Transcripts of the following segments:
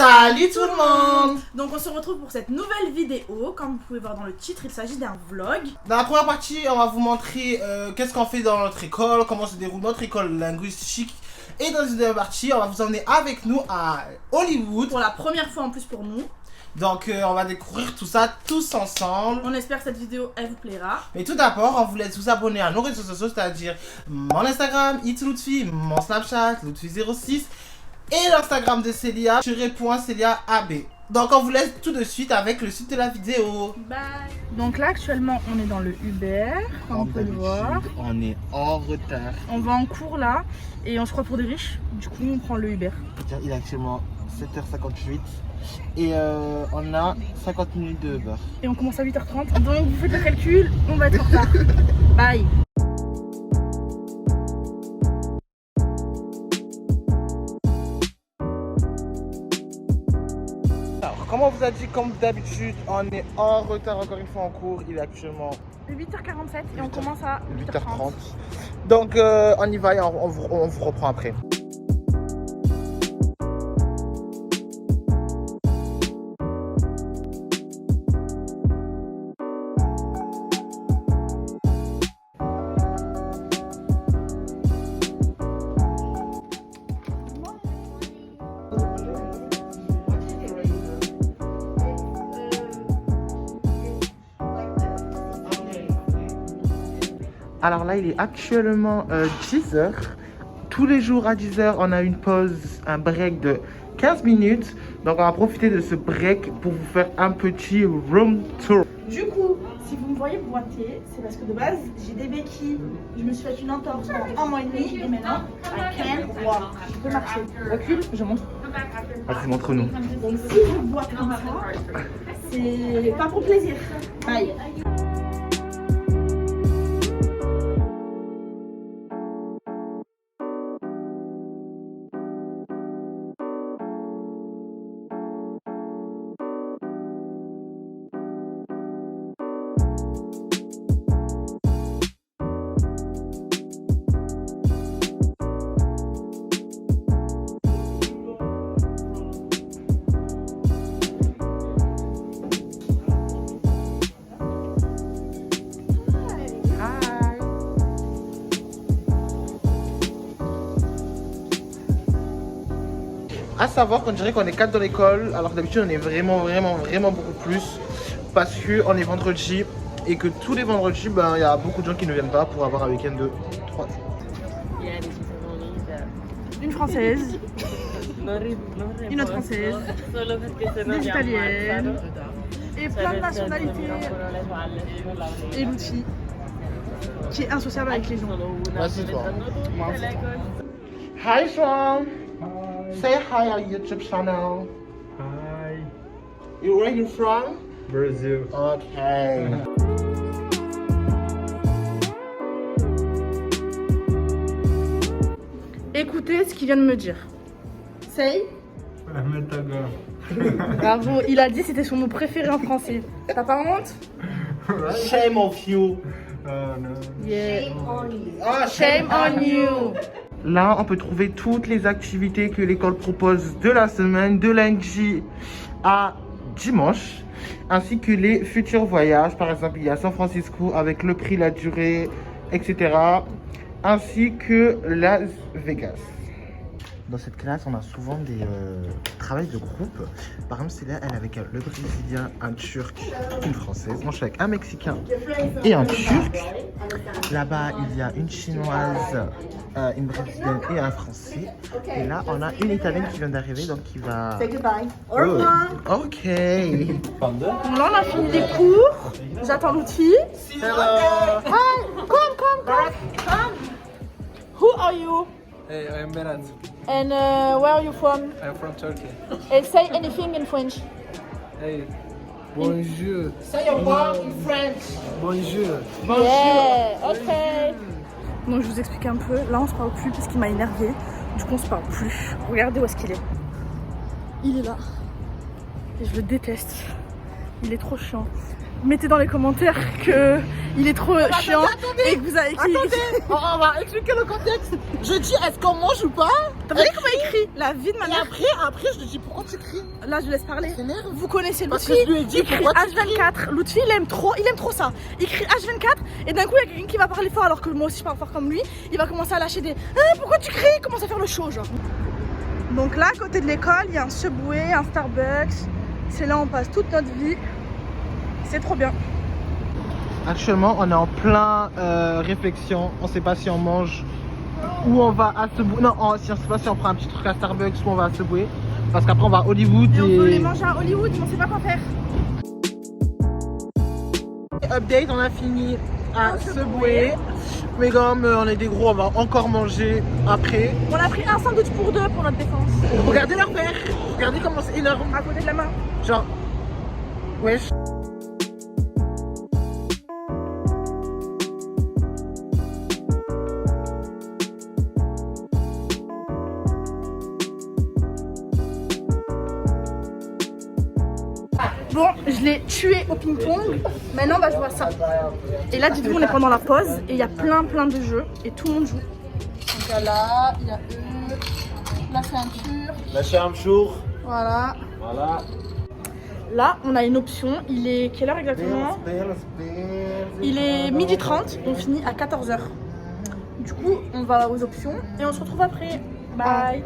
Salut tout le monde! Donc on se retrouve pour cette nouvelle vidéo. Comme vous pouvez voir dans le titre, il s'agit d'un vlog. Dans la première partie, on va vous montrer qu'est-ce qu'on fait dans notre école, comment se déroule notre école linguistique. Et dans une deuxième partie, on va vous emmener avec nous à Hollywood. Pour la première fois en plus pour nous. Donc on va découvrir tout ça tous ensemble. On espère que cette vidéo, elle vous plaira. Mais tout d'abord, on vous laisse vous abonner à nos réseaux sociaux, c'est-à-dire mon Instagram, itsLoutfi, mon Snapchat, Loutfi06 et l'Instagram de Célia, @CéliaAB. Donc on vous laisse tout de suite avec le suite de la vidéo. Bye. Donc là actuellement on est dans le Uber, comme vous pouvez le voir. On est en retard. On va en cours là et on se croit pour des riches. Du coup on prend le Uber. Il est actuellement 7h58 et on a 50 minutes de Uber. Et on commence à 8h30. Donc vous faites le calcul, on va être en retard. Bye. Alors, comme on vous a dit, comme d'habitude, on est en retard encore une fois en cours. Il est actuellement 8h47 et on commence à 8h30. Donc on y va et on vous reprend après. Alors là, il est actuellement 10h. Tous les jours à 10h, on a une pause, un break de 15 minutes. Donc on va profiter de ce break pour vous faire un petit room tour. Du coup, si vous me voyez boiter, c'est parce que de base, j'ai des béquilles. Je me suis fait une entorse pendant 1 mois et demi et maintenant, I can't walk. Je peux marcher. Recule, je montre. Vas-y, montre-nous. Donc si je bois comme ça, c'est pas pour plaisir. Bye. À savoir qu'on dirait qu'on est 4 dans l'école, alors que d'habitude on est vraiment beaucoup plus parce qu'on est vendredi et que tous les vendredis, ben, il y a beaucoup de gens qui ne viennent pas pour avoir un week-end de 3 jours. Une française, une autre française, des italiennes et plein de nationalités. Et Loutfi qui est insociable avec les gens. Vas-y toi. Hi Sean. Say hi on YouTube channel. Hi, Where you from? Brazil. Okay. Écoutez ce qu'il vient de me dire. Say. Ahmed Taga. Bravo, il a dit que c'était son mot préféré en français. T'as pas honte? Shame of you. Oh no. Yeah. Ah, Shame on you. Là, on peut trouver toutes les activités que l'école propose de la semaine, de lundi à dimanche, ainsi que les futurs voyages. Par exemple, il y a San Francisco avec le prix, la durée, etc. Ainsi que Las Vegas. Dans cette classe, on a souvent des travails de groupe. Par exemple, c'est là, elle est avec le Brésilien, un Turc, une Française. Moi, je suis avec un Mexicain et un Turc. Là-bas, il y a une Chinoise, une Brésilienne et un Français. Et là, on a une Italienne qui vient d'arriver, donc qui va... Say goodbye. Au Oh, revoir. ok. Donc là, on a fini les cours. J'attends Loutfi. Hello. Hi, come. Who are you? Hey, I'm Berat. And where are you from? I'm from Turkey. And say anything in French. Hey, bonjour. Say your word in French. Bonjour. Yeah, ok. Donc je vous explique un peu. Là, on se parle plus parce qu'il m'a énervé. Du coup, on se parle plus. Regardez où est-ce qu'il est. Il est là. Et je le déteste. Il est trop chiant. mettez dans les commentaires que il est trop chiant et que vous avez écrit. Attendez, on va expliquer le contexte. Je dis est-ce qu'on mange ou pas? T'as vu comment il crie? La vie de ma Et mère. après je lui dis pourquoi tu cries? Là je laisse parler. Vous connaissez Parce Lutfi, que je lui ai dit il crie pourquoi tu H24. Lutfi il aime trop ça. Il crie H24 et d'un coup il y a quelqu'un qui va parler fort alors que moi aussi je parle fort comme lui. Il va commencer à lâcher des pourquoi tu cries? Il commence à faire le show genre. Donc là à côté de l'école il y a un Subway, un Starbucks. C'est là où on passe toute notre vie. C'est trop bien. Actuellement, on est en plein réflexion. On sait pas si on mange ou on va à Subway. Non, si on sait pas si on prend un petit truc à Starbucks ou on va à Subway. Parce qu'après on va à Hollywood. Et on peut les manger à Hollywood, mais on sait pas quoi faire. Update, on a fini à Subway. Mais comme on est des gros, on va encore manger après. On a pris un sandwich pour deux pour notre défense. Regardez leur verre. Regardez comment c'est énorme. À côté de la main. Genre, wesh. Bon, je l'ai tué au ping-pong. Maintenant, on va jouer à ça. Et là, dites-vous, on est pendant la pause et il y a plein de jeux et tout le monde joue. Donc là, il y a eux, la ceinture. La chambre. Voilà. Voilà. Là, on a une option. Il est quelle heure exactement? Il est 12h30. On finit à 14h. Du coup, on va aux options et on se retrouve après. Bye.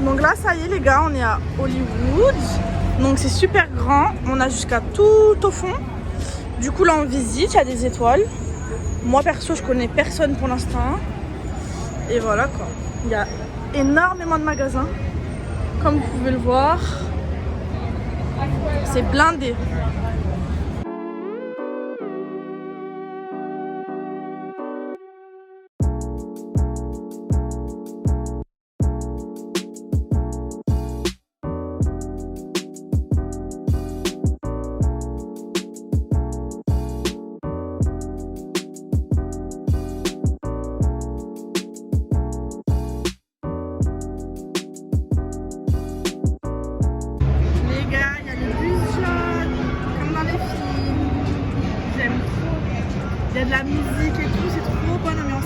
Donc là, ça y est les gars, on est à Hollywood. Donc c'est super grand, on a jusqu'à tout au fond. Du coup là on visite, il y a des étoiles. Moi perso, je connais personne pour l'instant. Et voilà quoi. Il y a énormément de magasins. Comme vous pouvez le voir. C'est blindé. Il y a de la musique et tout, c'est trop bonne ambiance.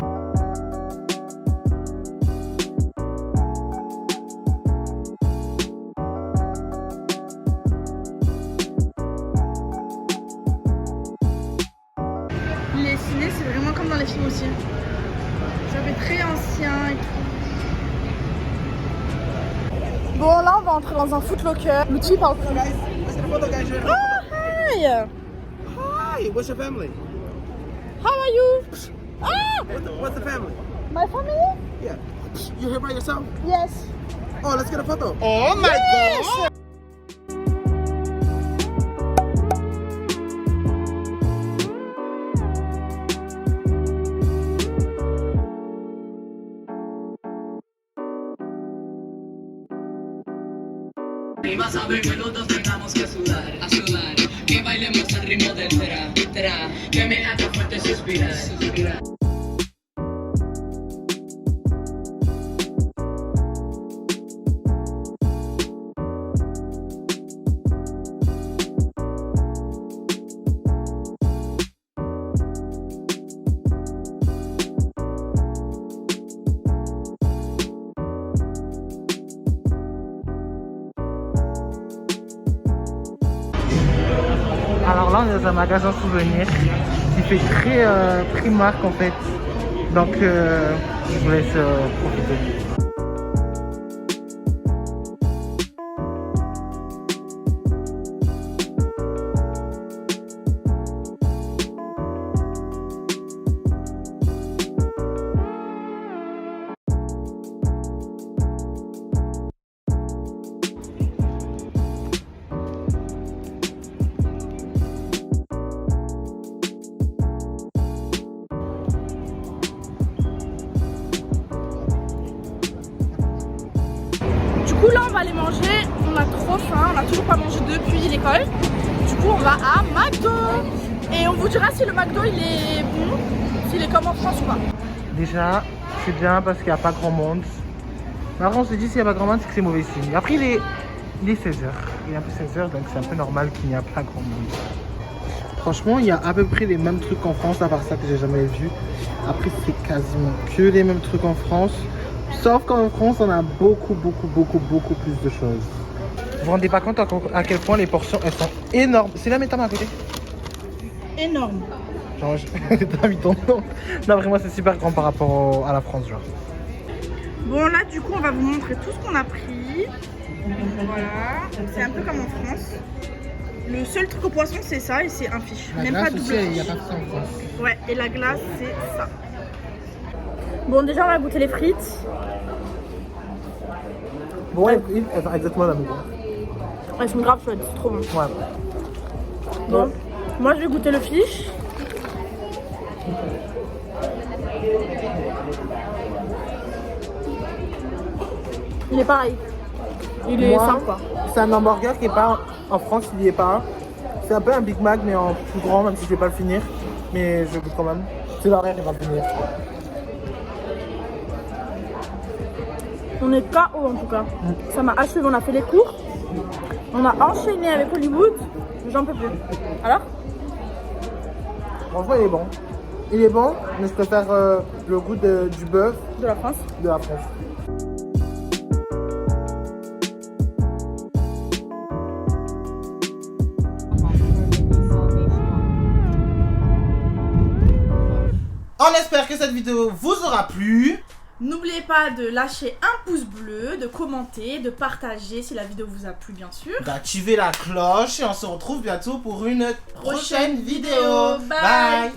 Les ciné, c'est vraiment comme dans les films aussi. Ça fait très ancien et tout. Bon, là, on va entrer dans un Foot Locker. L'outil parle plus. Oh, hi! Hi, what's your family? How are you? Ah! What's the family? My family? Yeah. You here by yourself? Yes. Oh, let's get a photo. Oh my god! Arriba sabe que los dos tengamos que sudar, a sudar, que bailemos al ritmo del tra, tra, que me haga fuerte suspirar, suspirar. Alors là, on est dans un magasin souvenir qui fait très Primark en fait. Donc, je vous laisse profiter. Du coup là on va aller manger, on a trop faim, on a toujours pas mangé depuis l'école. Du coup on va à McDo. Et on vous dira si le McDo il est bon, s'il est comme en France ou pas. Déjà, c'est bien parce qu'il n'y a pas grand monde. Mais après, on se dit s'il n'y a pas grand monde, c'est que c'est mauvais signe. Après, il est 16h. Il est un peu 16h, donc c'est un peu normal qu'il n'y a pas grand monde. Franchement, il y a à peu près les mêmes trucs qu'en France, à part ça que j'ai jamais vu. Après, c'est quasiment que les mêmes trucs en France. Sauf qu'en France, on a beaucoup plus de choses. Vous vous rendez pas compte à quel point les portions, elles sont énormes. C'est la méthode à côté. Énorme. Genre, t'as mis ton nom. Non, vraiment, c'est super grand par rapport à la France, genre. Bon, là, du coup, on va vous montrer tout ce qu'on a pris. Voilà. C'est un peu comme en France. Le seul truc au poisson, c'est ça et c'est un fish. La même glace pas double aussi, fish. il n'y a pas de ça en France. Ouais, et la glace, c'est ça. Bon, déjà, on va goûter les frites. Bon, elles sont exactement la même. Elles sont grave chouettes, c'est trop bon. Ouais. Bon, moi, je vais goûter le fish. Il est pareil. Il est sympa. C'est un hamburger qui est pas en France, il n'y est pas. C'est un peu un Big Mac, mais en plus grand, même si je vais pas le finir. Mais je goûte quand même. C'est l'horaire, il va le finir. On est KO en tout cas. Ça m'a achevé, on a fait les cours. On a enchaîné avec Hollywood. J'en peux plus. Alors? Franchement, il est bon. Il est bon, mais je préfère le goût du bœuf De la France. de la France. On espère que cette vidéo vous aura plu. N'oubliez pas de lâcher un pouce bleu, de commenter, de partager si la vidéo vous a plu bien sûr. D'activer la cloche et on se retrouve bientôt pour une prochaine vidéo. Bye.